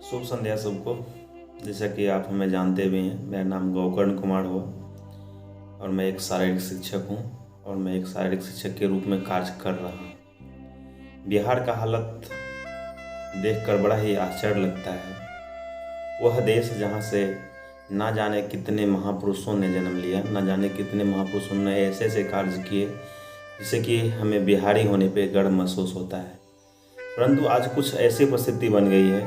शुभ संध्या सबको। जैसा कि आप हमें जानते भी हैं, मेरा नाम गोकर्ण कुमार हुआ और मैं एक शारीरिक शिक्षक हूं और मैं एक शारीरिक शिक्षक के रूप में कार्य कर रहा हूं। बिहार का हालत देखकर बड़ा ही आश्चर्य लगता है। वह देश जहां से ना जाने कितने महापुरुषों ने जन्म लिया, ना जाने कितने महापुरुषों ने ऐसे ऐसे कार्य किए जिससे कि हमें बिहारी होने पे गर्व महसूस होता है। परंतु आज कुछ ऐसी परिस्थिति बन गई है,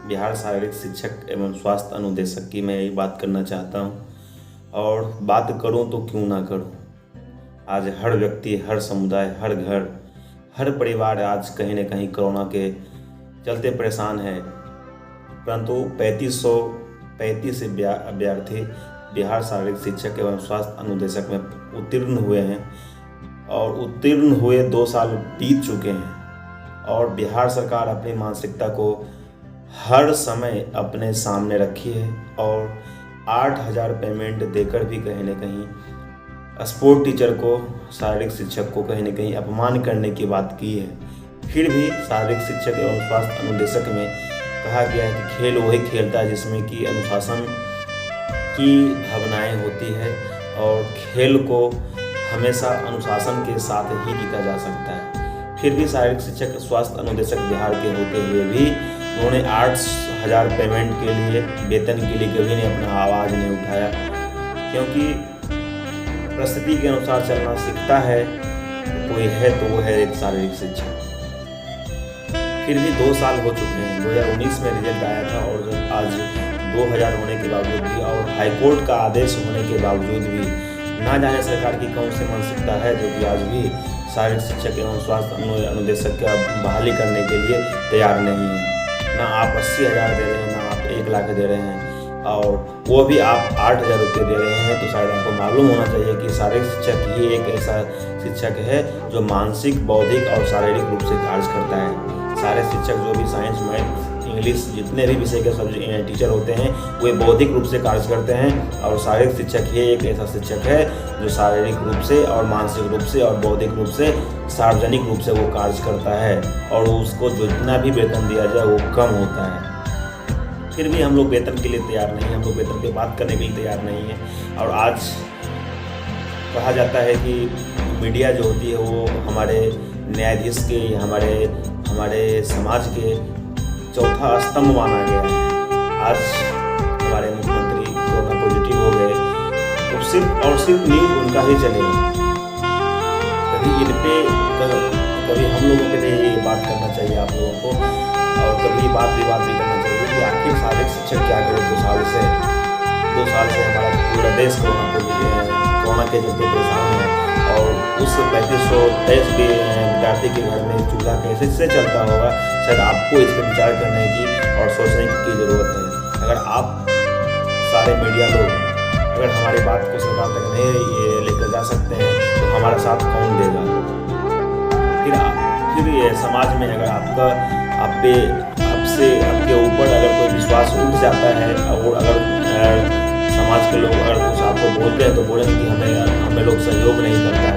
बिहार शारीरिक शिक्षक एवं स्वास्थ्य अनुदेशक की मैं यही बात करना चाहता हूँ। और बात करूँ तो क्यों ना करूँ। आज हर व्यक्ति, हर समुदाय, हर घर, हर परिवार आज कहीं न कहीं कोरोना के चलते परेशान है। परंतु 3535 अभ्यर्थी बिहार शारीरिक शिक्षक एवं स्वास्थ्य अनुदेशक में उत्तीर्ण हुए हैं और उत्तीर्ण हुए 2 साल बीत चुके हैं। और बिहार सरकार अपनी मानसिकता को हर समय अपने सामने रखी है और 8,000 पेमेंट देकर भी कहीं न कहीं स्पोर्ट टीचर को, शारीरिक शिक्षक को कहीं न कहीं अपमान करने की बात की है। फिर भी शारीरिक शिक्षक एवं स्वास्थ्य अनुदेशक में कहा गया है कि खेल वही खेलता है जिसमें कि अनुशासन की भावनाएं होती है और खेल को हमेशा अनुशासन के साथ ही जीता जा सकता है। फिर भी शारीरिक शिक्षक स्वास्थ्य अनुदेशक बिहार के होते हुए भी उन्होंने 8,000 पेमेंट के लिए, वेतन के लिए कभी ने अपना आवाज़ नहीं उठाया, क्योंकि परिस्थिति के अनुसार चलना सीखता है कोई है तो वो है एक शारीरिक शिक्षक। फिर भी 2 साल हो चुके हैं। 2019 में रिजल्ट आया था और आज 2000 होने के बावजूद भी और हाईकोर्ट का आदेश होने के बावजूद भी ना जाने सरकार की कौन सी मानसिकता है जो कि आज भी शारीरिक शिक्षक एवं स्वास्थ्य अनुदेशक का बहाली करने के लिए तैयार नहीं है। ना आप 80,000 दे रहे हैं, ना आप 1 लाख दे रहे हैं और वो भी आप 8,000 रुपये दे रहे हैं। तो शायद आपको मालूम होना चाहिए कि शारीरिक शिक्षक ही एक ऐसा शिक्षक है जो मानसिक, बौद्धिक और शारीरिक रूप से कार्य करता है। सारे शिक्षक जो भी साइंस, मैथ, इंग्लिश जितने भी विषय के सब्जेक्ट टीचर होते हैं वे बौद्धिक रूप से कार्य करते हैं और शारीरिक शिक्षक ही एक ऐसा शिक्षक है जो शारीरिक रूप से और मानसिक रूप से और बौद्धिक रूप से, सार्वजनिक रूप से वो कार्य करता है और उसको जितना भी वेतन दिया जाए वो कम होता है। फिर भी हम लोग वेतन के लिए तैयार नहीं हैं, हम लोग वेतन पे बात करने के लिए तैयार नहीं हैं। और आज कहा जाता है कि मीडिया जो होती है वो हमारे न्यायाधीश के, हमारे समाज के चौथा स्तंभ माना गया है। आज हमारे मुख्यमंत्री कोरोना पॉजिटिव हो गए तो सिर्फ और सिर्फ न्यूज़ उनका ही चलेगा। कभी इन पे कभी हम लोगों के लिए ये बात करना चाहिए आप लोगों को, और कभी बात विवाद भी करना चाहिए कि आखिर शारीरिक शिक्षक क्या करे। 2 साल से हमारा पूरा देश कोरोना के चलते परेशान है और उस 3523 विद्यार्थी के घर में चूल्हा कैसे से चलता होगा, शायद आपको इस पर विचार करने की और सोचने की ज़रूरत है। अगर आप सारे मीडिया लोग अगर हमारी बात को सरकार तक नहीं ये लेकर जा सकते हैं तो हमारा साथ कौन देगा। फिर ये समाज में अगर आपके ऊपर अगर कोई विश्वास उठ जाता है और अगर समाज के लोग अगर कुछ आपको बोलते हैं तो बोलेंगे कि हमें लोग सहयोग नहीं करता है।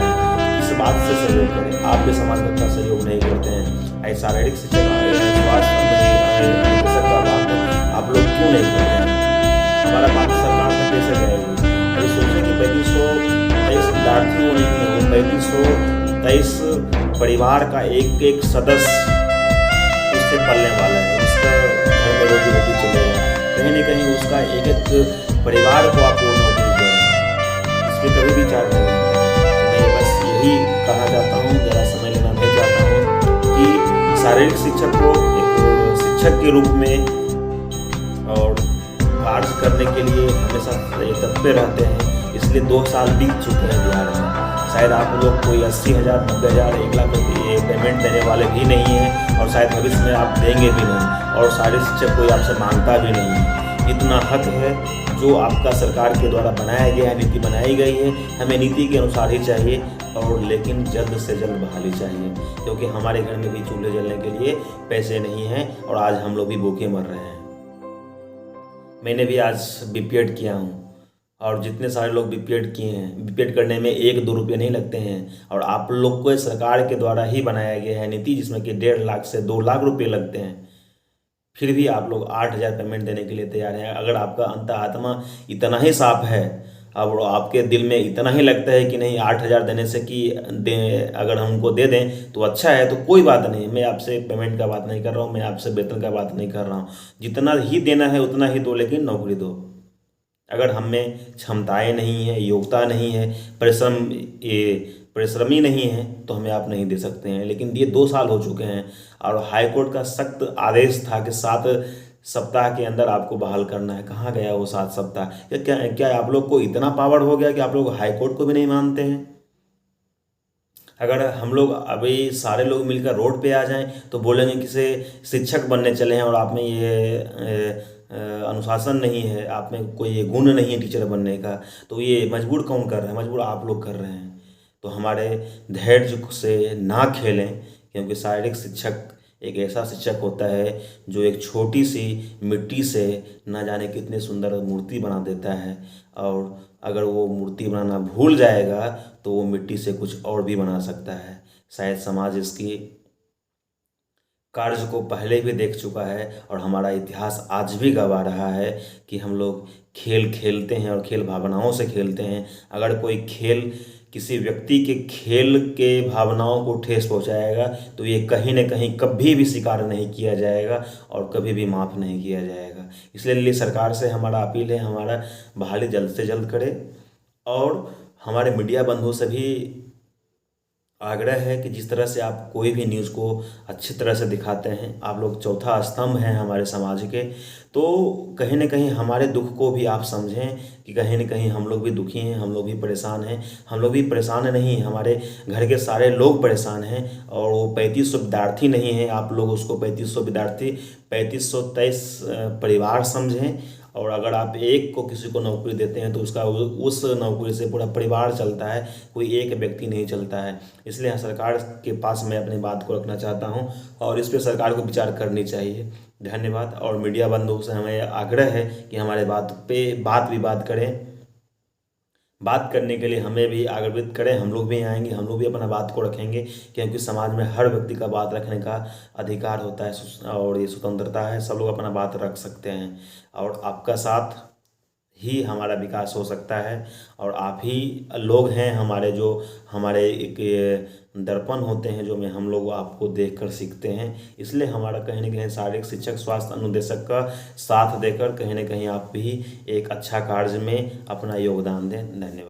इस बात से सहयोग करें। आप भी समाज में अच्छा सहयोग नहीं करते हैं। ऐसा शारीरिक शिक्षक आप लोग क्यों नहीं करते हैं? हमारा बात सरकार तक कैसे जाएगी? अभी सोचें कि 3523 विद्यार्थियों नहीं हो, 3523 परिवार का एक सदस्य उससे पलने वाला है, उसका घर में रोटी रोटी चलेगा। कहीं न कहीं उसका एक परिवार को आप पूर्ण नौकरी दे रहे हैं, इस पर कभी विचार नहीं करते। मैं बस यही कहना चाहता हूँ, ज़रा समय लेना नहीं चाहता हूँ कि शारीरिक शिक्षक को एक शिक्षक के रूप में और कार्य करने के लिए हमेशा तत्पर रहते हैं। इसलिए 2 साल बीत चुके हैं बिहार में। शायद आप लोग कोई 80,000, 90,000, 1 लाख रुपये पेमेंट देने वाले भी नहीं हैं और शायद भविष्य में आप देंगे भी नहीं और शारीरिक शिक्षक कोई आपसे मांगता भी नहीं है। इतना हक है जो आपका सरकार के द्वारा बनाया गया है, नीति बनाई गई है, हमें नीति के अनुसार ही चाहिए और लेकिन जल्द से जल्द बहाली चाहिए, क्योंकि हमारे घर में भी चूल्हे जलने के लिए पैसे नहीं हैं और आज हम लोग भी भूखे मर रहे हैं। मैंने भी आज बीपीएड किया हूँ और जितने सारे लोग बीपीएड किए हैं, बीपीएड करने में 1-2 रुपये नहीं लगते हैं और आप लोग को सरकार के द्वारा ही बनाया गया है नीति जिसमें कि 1.5 लाख से 2 लाख रुपये लगते हैं। फिर भी आप लोग 8,000 पेमेंट देने के लिए तैयार हैं। अगर आपका अंतआत्मा इतना ही साफ है, अब आपके दिल में इतना ही लगता है कि नहीं 8,000 देने से कि अगर हमको दे दें तो अच्छा है, तो कोई बात नहीं। मैं आपसे पेमेंट का बात नहीं कर रहा हूँ, मैं आपसे वेतन का बात नहीं कर रहा हूँ। जितना ही देना है उतना ही दो, लेकिन नौकरी दो। अगर हम में क्षमताएं नहीं है, योग्यता नहीं है, परिश्रमी नहीं है, तो हमें आप नहीं दे सकते हैं। लेकिन ये 2 साल हो चुके हैं और हाई कोर्ट का सख्त आदेश था कि 7 सप्ताह के अंदर आपको बहाल करना है। कहाँ गया वो 7 सप्ताह? क्या आप लोग को इतना पावर हो गया कि आप लोग हाई कोर्ट को भी नहीं मानते हैं? अगर हम लोग अभी सारे लोग मिलकर रोड पे आ जाएं तो बोलेंगे कि से शिक्षक बनने चले हैं और आप में ये अनुशासन नहीं है, आप में कोई ये गुण नहीं है टीचर बनने का। तो ये मजबूर कौन कर रहा है? मजबूर आप लोग कर रहे हैं। तो हमारे धैर्य से ना खेलें, क्योंकि शारीरिक शिक्षक एक ऐसा शिक्षक होता है जो एक छोटी सी मिट्टी से न जाने कितनी सुंदर मूर्ति बना देता है। और अगर वो मूर्ति बनाना भूल जाएगा तो वो मिट्टी से कुछ और भी बना सकता है। शायद समाज इसकी कार्य को पहले भी देख चुका है और हमारा इतिहास आज भी गवा रहा है कि हम लोग खेल खेलते हैं और खेल भावनाओं से खेलते हैं। अगर कोई खेल किसी व्यक्ति के खेल के भावनाओं को ठेस पहुंचाएगा तो ये कहीं न कहीं कभी भी स्वीकार नहीं किया जाएगा और कभी भी माफ़ नहीं किया जाएगा। इसलिए सरकार से हमारा अपील है, हमारा बहाली जल्द से जल्द करे। और हमारे मीडिया बंधुओं से भी आग्रह है कि जिस तरह से आप कोई भी न्यूज़ को अच्छी तरह से दिखाते हैं, आप लोग चौथा स्तंभ हैं हमारे समाज के, तो कहीं न कहीं हमारे दुख को भी आप समझें कि कहीं न कहीं हम लोग भी दुखी हैं, हम लोग भी परेशान हैं। हम लोग भी परेशान नहीं, हमारे घर के सारे लोग परेशान हैं। और वो 3500 विद्यार्थी नहीं है, आप लोग उसको 3500 विद्यार्थी 3523 परिवार समझें। और अगर आप एक को किसी को नौकरी देते हैं तो उसका उस नौकरी से पूरा परिवार चलता है, कोई एक व्यक्ति नहीं चलता है। इसलिए सरकार के पास मैं अपनी बात को रखना चाहता हूं और इस पे सरकार को विचार करनी चाहिए। धन्यवाद। और मीडिया बंधुओं से हमें आग्रह है कि हमारे बात पे बात विवाद करें, बात करने के लिए हमें भी आग्रहित करें। हम लोग भी आएंगे, हम लोग भी अपना बात को रखेंगे, क्योंकि समाज में हर व्यक्ति का बात रखने का अधिकार होता है और ये स्वतंत्रता है। सब लोग अपना बात रख सकते हैं और आपका साथ ही हमारा विकास हो सकता है। और आप ही लोग हैं हमारे, जो हमारे एक दर्पण होते हैं, जो में हम लोग आपको देखकर सीखते हैं। इसलिए हमारा कहीं ना कहीं शारीरिक शिक्षक स्वास्थ्य अनुदेशक का साथ देकर कहीं ना कहीं आप भी एक अच्छा कार्य में अपना योगदान दें। धन्यवाद।